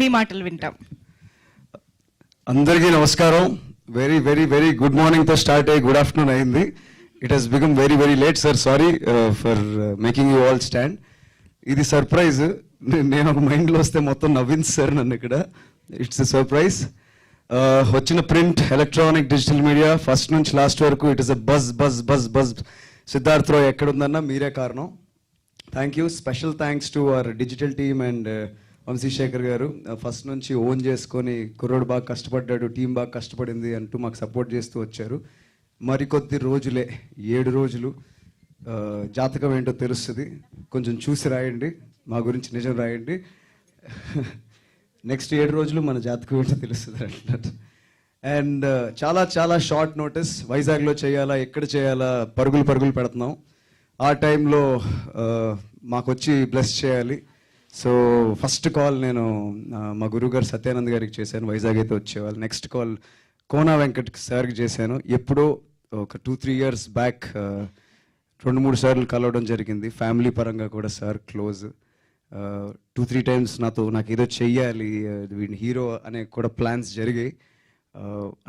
మీ మాటలు వింటాం. అందరికీ నమస్కారం. వెరీ వెరీ వెరీ గుడ్ మార్నింగ్తో స్టార్ట్ అయ్యి గుడ్ ఆఫ్టర్నూన్ అయింది. It has become very very late sir. Sorry for making you all stand. ఇది సర్ప్రైజ్. నేను ఒక మైండ్లో వస్తే మొత్తం నవ్వింది సార్ నన్ను ఇక్కడ. It's a surprise. వచ్చిన print, electronic, digital media first నుంచి లాస్ట్ వరకు it is a buzz buzz buzz buzz. Siddharth Roy ఎక్కడుందన్నా మీరే కారణం. Thank you. Special thanks to our digital team and Vamsi Sekhar గారు. ఫస్ట్ నుంచి ఓన్ చేసుకొని కుర్రోడు బాగా కష్టపడ్డాడు, టీం బాగా కష్టపడింది అంటూ మాకు సపోర్ట్ చేస్తూ వచ్చారు. మరికొద్ది రోజులే, 7 రోజులు జాతకం ఏంటో తెలుస్తుంది. కొంచెం చూసి రాయండి, మా గురించి నిజం రాయండి. నెక్స్ట్ 7 రోజులు మన జాతకం ఏంటో తెలుస్తుంది అంటున్నారు. అండ్ చాలా చాలా షార్ట్ నోటీస్. వైజాగ్లో చేయాలా, ఎక్కడ చేయాలా, పరుగులు పెడుతున్నాం. ఆ టైంలో మాకు వచ్చి బ్లెస్ చేయాలి. సో ఫస్ట్ కాల్ నేను మా గురువుగారు సత్యానంద్ గారికి చేశాను, వైజాగ్ అయితే వచ్చేవాళ్ళు. నెక్స్ట్ కాల్ కోనా వెంకట్ సార్కి చేశాను. ఎప్పుడో ఒక 2-3 years బ్యాక్ 2-3 సార్లు కలవడం జరిగింది. ఫ్యామిలీ పరంగా కూడా సార్ క్లోజ్. 2-3 times నాకు ఏదో చెయ్యాలి, వీడిని హీరో అనే కూడా ప్లాన్స్ జరిగాయి.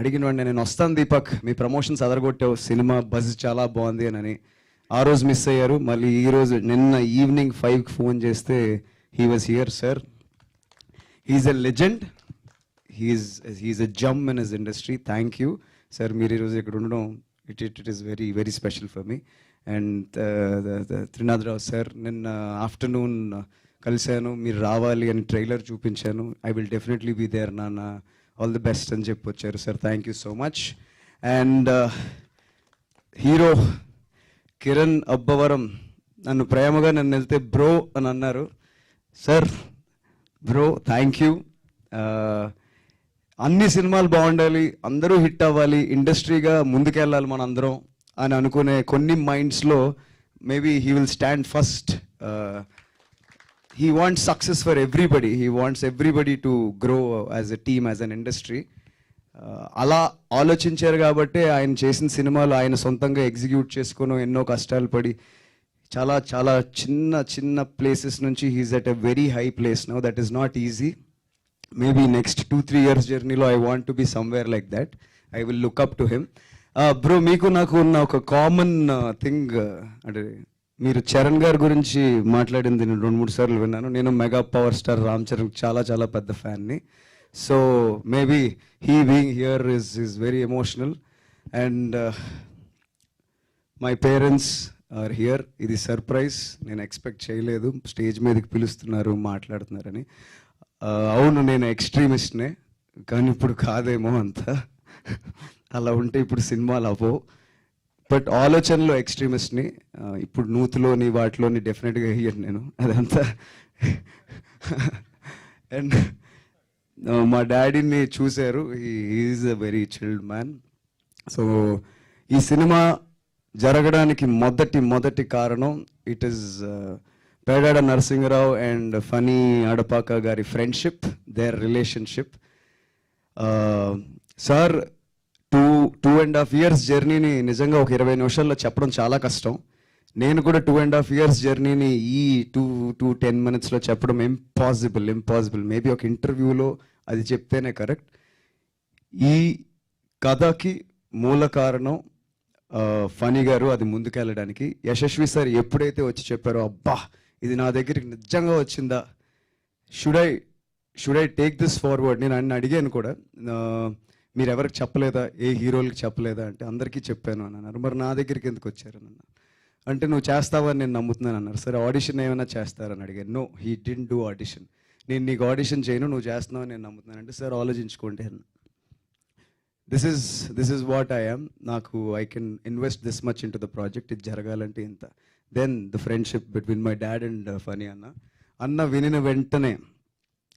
అడిగిన వాడిని, నేను వస్తాను దీపక్, మీ ప్రమోషన్స్ అదరగొట్టావు, సినిమా బజ్ చాలా బాగుంది అని. ఆ రోజు మిస్ అయ్యారు. మళ్ళీ ఈరోజు నిన్న ఈవినింగ్ 5కి ఫోన్ చేస్తే he was here, sir. He's a legend. He's a gem in his industry. Thank you, sir. Meer ee roju ikkada undadam, it is very very special for me. And Trinath Rao sir, ninna afternoon kalisanu, meer raavali ani trailer chupinchanu. I will definitely be there nana, all the best ani cheppocharu sir. Thank you so much. And hero Kiran Abbavaram నన్ను ప్రేమగా నన్ను వెళ్తే bro అని అన్నారు. Sir bro thank you. అన్ని సినిమాలు బాగుండాలి, అందరూ హిట్ అవ్వాలి, ఇండస్ట్రీగా ముందుకెళ్ళాలి మన అందరం అని అనుకునే కొన్ని మైండ్స్లో maybe he will stand first. He wants success for everybody. He wants everybody to grow as a team, as an industry. అలా ఆలోచించారు కాబట్టి ఆయన చేసిన సినిమాలు ఆయన సొంతంగా ఎగ్జిక్యూట్ చేసుకుని ఎన్నో కష్టాలు పడి చాలా చాలా చిన్న ప్లేసెస్ నుంచి he's at a very high place now. That is not easy. Maybe next 2-3 years జర్నీలో I want to be somewhere like that. I will look up to him. Bro, మీకు నాకు ఉన్న ఒక కామన్ థింగ్ అంటే, మీరు చరణ్ గారి గురించి మాట్లాడింది నేను 2-3 సార్లు విన్నాను. నేను mega power star Ram Charan చాలా చాలా పెద్ద ఫ్యాన్ని. So maybe he being here is very emotional. And my parents are here. ఇది సర్ప్రైజ్, నేను ఎక్స్పెక్ట్ చేయలేదు. స్టేజ్ మీదకి పిలుస్తున్నారు, మాట్లాడుతున్నారని. అవును, నేను ఎక్స్ట్రీమిస్ట్నే, కానీ ఇప్పుడు కాదేమో అంతా. అలా ఉంటే ఇప్పుడు సినిమాలు అవ్వవు. బట్ ఆలోచనలో ఎక్స్ట్రీమిస్ట్ని. ఇప్పుడు నూతులోని వాటిలోని డెఫినెట్గా హియర్ నేను అదంతా. అండ్ మా డాడీని చూశారు. Is a very chilled man. So ఈ సినిమా జరగడానికి మొదటి కారణం it is Pedada Narasimharao and Phani Adapaka గారి friendship, their relationship. Sir 2.5 years జర్నీని నిజంగా ఒక 20 నిమిషాల్లో చెప్పడం చాలా కష్టం. నేను కూడా 2.5 years జర్నీని ఈ 2-10 minutesలో చెప్పడం ఇంపాసిబుల్. మేబీ ఒక ఇంటర్వ్యూలో అది చెప్తేనే కరెక్ట్. ఈ కథకి మూల కారణం ఫనీ గారు. అది ముందుకెళ్ళడానికి యశస్వి సార్ ఎప్పుడైతే వచ్చి చెప్పారో, అబ్బా ఇది నా దగ్గరికి నిజంగా వచ్చిందా, should I take this forward. నేను అన్ని అడిగాను కూడా, మీరు ఎవరికి చెప్పలేదా, ఏ హీరోలకి చెప్పలేదా అంటే అందరికీ చెప్పాను అని అన్నారు. మరి నా దగ్గరికి ఎందుకు వచ్చారని అన్నారు. అంటే నువ్వు చేస్తావని నేను నమ్ముతున్నాను అన్నారు. సరే ఆడిషన్ ఏమైనా చేస్తారని అడిగాను. No, he didn't do audition. నేను నీకు ఆడిషన్ చేయను, నువ్వు చేస్తున్నావని నేను నమ్ముతున్నాను అంటే, సార్ ఆలోచించుకోండి అన్న. This is what I am. నాకు I can invest this much in to the project. ఇది జరగాలంటే ఇంత. Then the friendship between my dad and Phani అన్న వినిన వెంటనే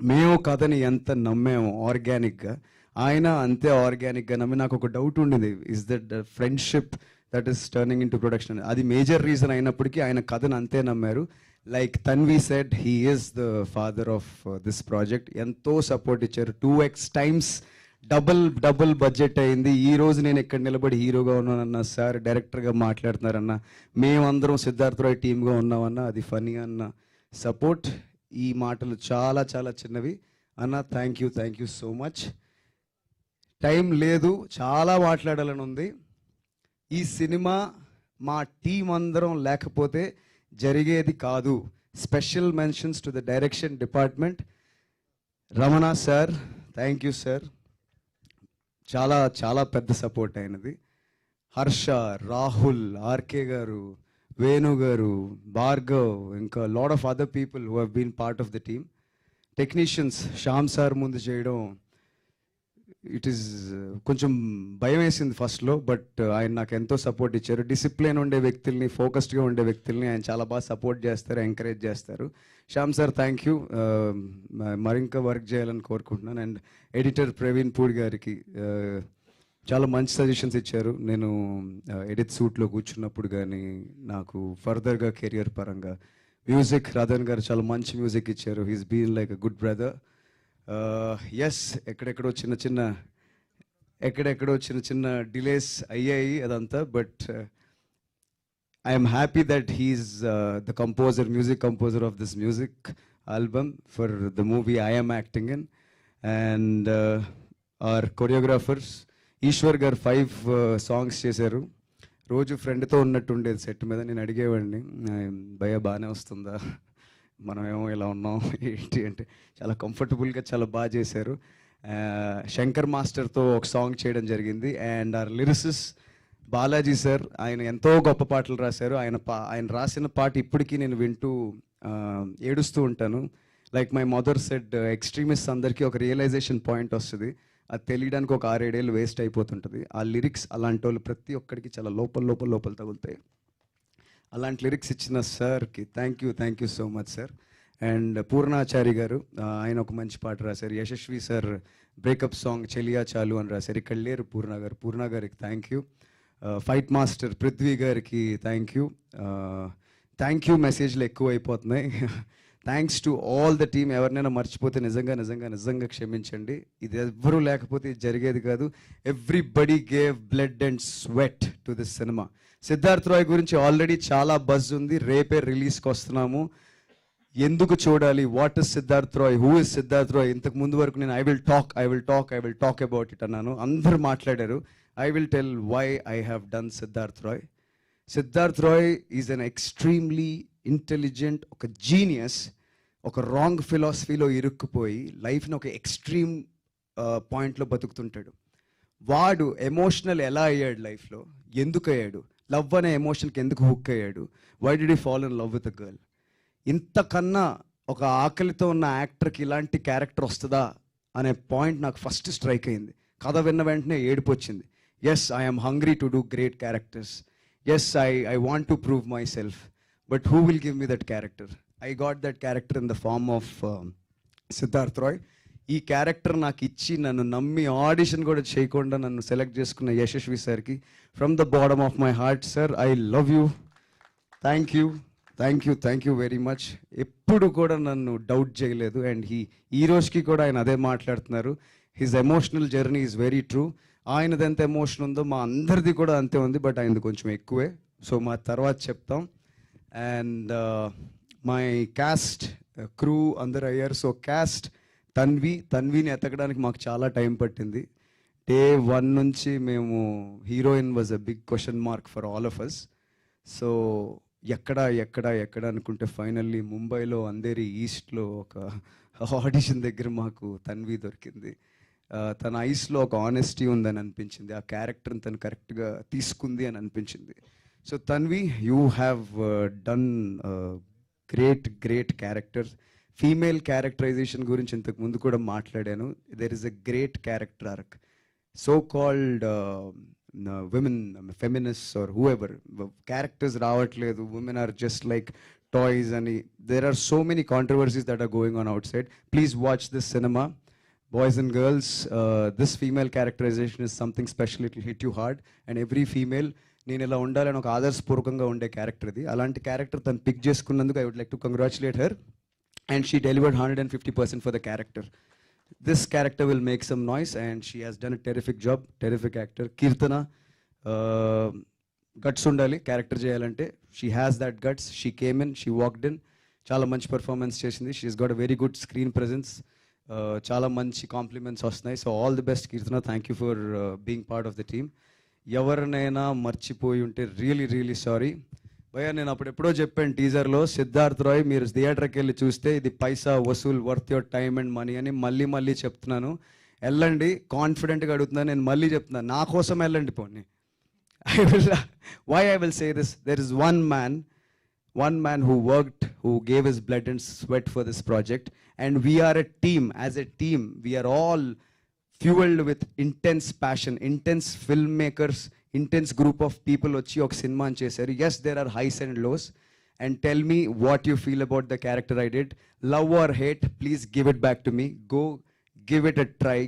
మేము కథని ఎంత నమ్మాము ఆర్గానిక్గా, ఆయన అంతే ఆర్గానిక్గా నమ్మి. నాకు ఒక డౌట్ ఉండింది, is that friendship that is turning in to production. అది మేజర్ రీజన్ అయినప్పటికీ ఆయన కథను అంతే నమ్మారు. Like Tanvi said, he is the father of this project. ఎంతో సపోర్ట్ ఇచ్చారు. 2x times డబుల్ బడ్జెట్ అయింది. ఈ రోజు నేను ఇక్కడ నిలబడి హీరోగా ఉన్నానన్నా, సార్ డైరెక్టర్గా మాట్లాడుతున్నారన్నా, మేమందరం సిద్ధార్థ రాయ్ టీమ్గా ఉన్నామన్నా, అది ఫనీ అన్న సపోర్ట్. ఈ మాటలు చాలా చాలా చిన్నవి. అన్న thank you so much. Time లేదు, చాలా మాట్లాడాలని ఉంది. ఈ సినిమా మా టీం అందరం లేకపోతే జరిగేది కాదు. Special mentions to the direction department. Ramana sir, thank you sir, చాలా చాలా పెద్ద సపోర్ట్ అయినది. హర్ష, రాహుల్, ఆర్కే గారు, వేణు గారు, భార్గవ్, ఇంకా lot of other people who have been part of the team. Technicians Shyam sir ముందు చేయడం ఇట్ ఈస్ కొంచెం భయం వేసింది ఫస్ట్లో, బట్ ఆయన నాకు ఎంతో సపోర్ట్ ఇచ్చారు. డిసిప్లిన్ ఉండే వ్యక్తుల్ని, ఫోకస్డ్గా ఉండే వ్యక్తుల్ని ఆయన చాలా బాగా సపోర్ట్ చేస్తారు, ఎంకరేజ్ చేస్తారు. Shyam sir thank you. మరింకా వర్క్ చేయాలని కోరుకుంటున్నాను. అండ్ ఎడిటర్ ప్రవీణ్ పూడి గారికి చాలా మంచి సజెషన్స్ ఇచ్చారు. నేను ఎడిట్ సూట్లో కూర్చున్నప్పుడు కానీ నాకు ఫర్దర్గా కెరియర్ పరంగా. మ్యూజిక్ రాధన్ గారు చాలా మంచి మ్యూజిక్ ఇచ్చారు. He's been like a good brother. Yes, ఎక్కడెక్కడో చిన్న చిన్న డిలేస్ అయ్యాయి అదంతా, but I'm happy that he's the composer, music composer of this music album for the movie I am acting in. And our choreographers Eshwar garu 5 songs చేశారు. రోజు ఫ్రెండ్తో ఉన్నట్టు ఉండేది సెట్ మీద. నేను అడిగేవాడిని, భయ బాగానే వస్తుందా, మనమేమో ఇలా ఉన్నాం ఏంటి అంటే, చాలా కంఫర్టబుల్గా చాలా బాగా చేశారు. శంకర్ మాస్టర్తో ఒక సాంగ్ చేయడం జరిగింది. And our lyricist Balaji sir, ఆయన ఎంతో గొప్ప పాటలు రాశారు. ఆయన రాసిన పాట ఇప్పటికీ నేను వింటూ ఏడుస్తూ ఉంటాను. Like my mother said, extremist అందరికీ ఒక రియలైజేషన్ పాయింట్ వస్తుంది, అది తెలియడానికి ఒక 6-7 ఏళ్ళు వేస్ట్ అయిపోతుంటుంది. ఆ లిరిక్స్ అలాంటి వాళ్ళు ప్రతి ఒక్కరికి చాలా లోపల తగులుతాయి. అలాంటి లిరిక్స్ ఇచ్చిన సార్కి thank you so much sir. And Purnachari గారు, ఆయన ఒక మంచి పాట రాశారు. యశస్వి సార్ బ్రేకప్ సాంగ్ చెలియా చాలు అని రాశారు. ఇక్కడ లేరు పూర్ణ గారికి thank you. Fight master Prithvi గారికి థ్యాంక్ యూ. మెసేజ్లు ఎక్కువ అయిపోతున్నాయి. Thanks to all the team. ఎవరినైనా మర్చిపోతే నిజంగా క్షమించండి. ఇది ఎవ్వరూ లేకపోతే ఇది జరిగేది కాదు. Everybody gave blood and sweat to this cinema. Siddharth Roy గురించి ఆల్రెడీ చాలా బజ్ ఉంది. రేపే రిలీజ్కి వస్తున్నాము. ఎందుకు చూడాలి, what is Siddharth Roy, who is Siddharth Roy? ఇంతకు ముందు వరకు నేను I will talk about it అన్నాను. అందరూ మాట్లాడారు. I will tell why I have done Siddharth Roy. Siddharth Roy is an extremely intelligent, ఒక జీనియస్. ఒక రాంగ్ ఫిలాసఫీలో ఇరుక్కుపోయి లైఫ్ని ఒక ఎక్స్ట్రీమ్ పాయింట్లో బతుకుతుంటాడు. వాడు ఎమోషనల్ ఎలా అయ్యాడు లైఫ్లో, ఎందుకు అయ్యాడు, లవ్ అనే ఎమోషన్కి ఎందుకు హుక్ అయ్యాడు, why did he fall in love with a girl? ఇంతకన్నా ఒక ఆకలితో ఉన్న యాక్టర్కి ఇలాంటి క్యారెక్టర్ వస్తుందా అనే పాయింట్ నాకు ఫస్ట్ స్ట్రైక్ అయింది. కథ విన్న వెంటనే ఏడుపు వచ్చింది. Yes, I'm hungry to do great characters. Yes, I want to prove myself. But who will give me that character? I got that character in the form of Siddharth Roy. ఈ character నాకు ఇచ్చి నన్ను నమ్మి ఆడిషన్ కూడా చేయకుండా నన్ను select చేసుకున్న యశస్వి సార్కి from the bottom of my heart sir, I love you. Thank you very much. ఎప్పుడు కూడా నన్ను డౌట్ చేయలేదు. అండ్ ఈ రోజుకి కూడా ఆయన అదే మాట్లాడుతున్నారు. His emotional journey is very true. ఆయనది ఎంత ఎమోషన్ ఉందో మా అందరిది కూడా అంతే ఉంది, బట్ ఆయనది కొంచెం ఎక్కువే. సో మా తర్వాత చెప్తాం. అండ్ మై క్యాస్ట్ క్రూ అందరు అయ్యారు. సో క్యాస్ట్ తన్విని ఎతకడానికి మాకు చాలా టైం పట్టింది. డే 1 నుంచి మేము heroine was a big question mark for all of us. So ఎక్కడ అనుకుంటే ఫైనల్లీ ముంబైలో అంధేరి ఈస్ట్లో ఒక ఆడిషన్ దగ్గర మాకు తన్వి దొరికింది. తన ఐస్లో ఒక ఆనెస్టీ ఉందని అనిపించింది. ఆ క్యారెక్టర్ని తను కరెక్ట్గా తీసుకుంది అని అనిపించింది. So Tanvi, you have done great character. Female characterization గురించి ఇంతకు ముందు కూడా మాట్లాడాను. There is a great character arc. So called women feminist or whoever characters రావట్లేదు, women are just like toys అని. There are so many controversies that are going on outside. Please watch this cinema, boys and girls. This female characterization is something special. It will hit you hard. And every female నేను ఇలా ఉండాలని ఒక ఆదర్శపూర్వకంగా ఉండే character ఇది. అలాంటి character తను pick చేసుకున్నందుకు I would like to congratulate her. And she delivered 150% for the character. This character will make some noise and she has done a terrific job. Terrific actor. Kirtana, guts undali character cheyalante. She has that guts. She came in, she walked in. Chala manchi performance chesindi. She's got a very good screen presence. చాలా మంచి compliments వస్తున్నాయి. So all the best Keerthana, thank you for being part of the team. ఎవరినైనా మర్చిపోయి ఉంటే really really sorry భయ్యా. నేను అప్పుడు ఎప్పుడో చెప్పాను టీజర్లో, సిద్ధార్థ్ రాయ్ మీరు థియేటర్కి వెళ్ళి చూస్తే ఇది పైసా వసూల్, worth your time and money అని మళ్ళీ చెప్తున్నాను. వెళ్ళండి, కాన్ఫిడెంట్గా అడుగుతున్నాను. నేను మళ్ళీ చెప్తున్నాను, నా కోసం వెళ్ళండి పోనీ. I will say this, there is one man who worked, who gave his blood and sweat for this project, and we are a team. As a team, we are all fueled with intense passion, intense filmmakers, intense group of people వచ్చి ఒక cinema చేశారు. Yes, there are highs and lows, and tell me what you feel about the character I did. Love or hate, please give it back to me. Go give it a try,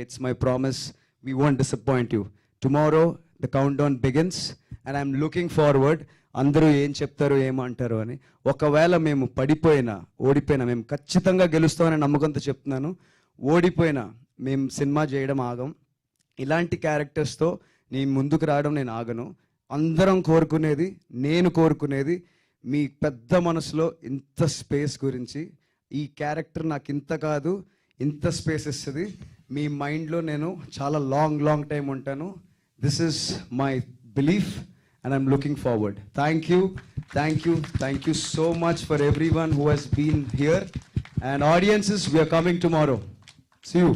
it's my promise, we won't disappoint you. Tomorrow the countdown begins and I'm looking forward. అందరూ ఏం చెప్తారు ఏమంటారు అని. ఒకవేళ మేము ఓడిపోయినా మేము ఖచ్చితంగా గెలుస్తామని నమ్మకంతో చెప్తున్నాను. ఓడిపోయినా మేము సినిమా చేయడం ఆగం. ఇలాంటి క్యారెక్టర్స్తో నేను ముందుకు రావడం నేను ఆగను. అందరం కోరుకునేది, నేను కోరుకునేది మీ పెద్ద మనసులో ఇంత స్పేస్ గురించి. ఈ క్యారెక్టర్ నాకు ఇంత కాదు, ఇంత స్పేస్ ఇస్తుంది. మీ మైండ్లో నేను చాలా లాంగ్ టైం ఉంటాను. This is my belief and I'm looking forward. Thank you so much for everyone who has been here, and audiences, we are coming tomorrow. See you.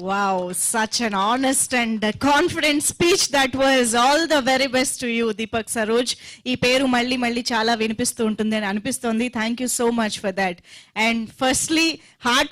Wow, such an honest and confident speech that was. All the very best to you, Deepak Saroj. Ee peru malli chaala vinipistu untundi ani anipistundi. Thank you so much for that. And firstly, heart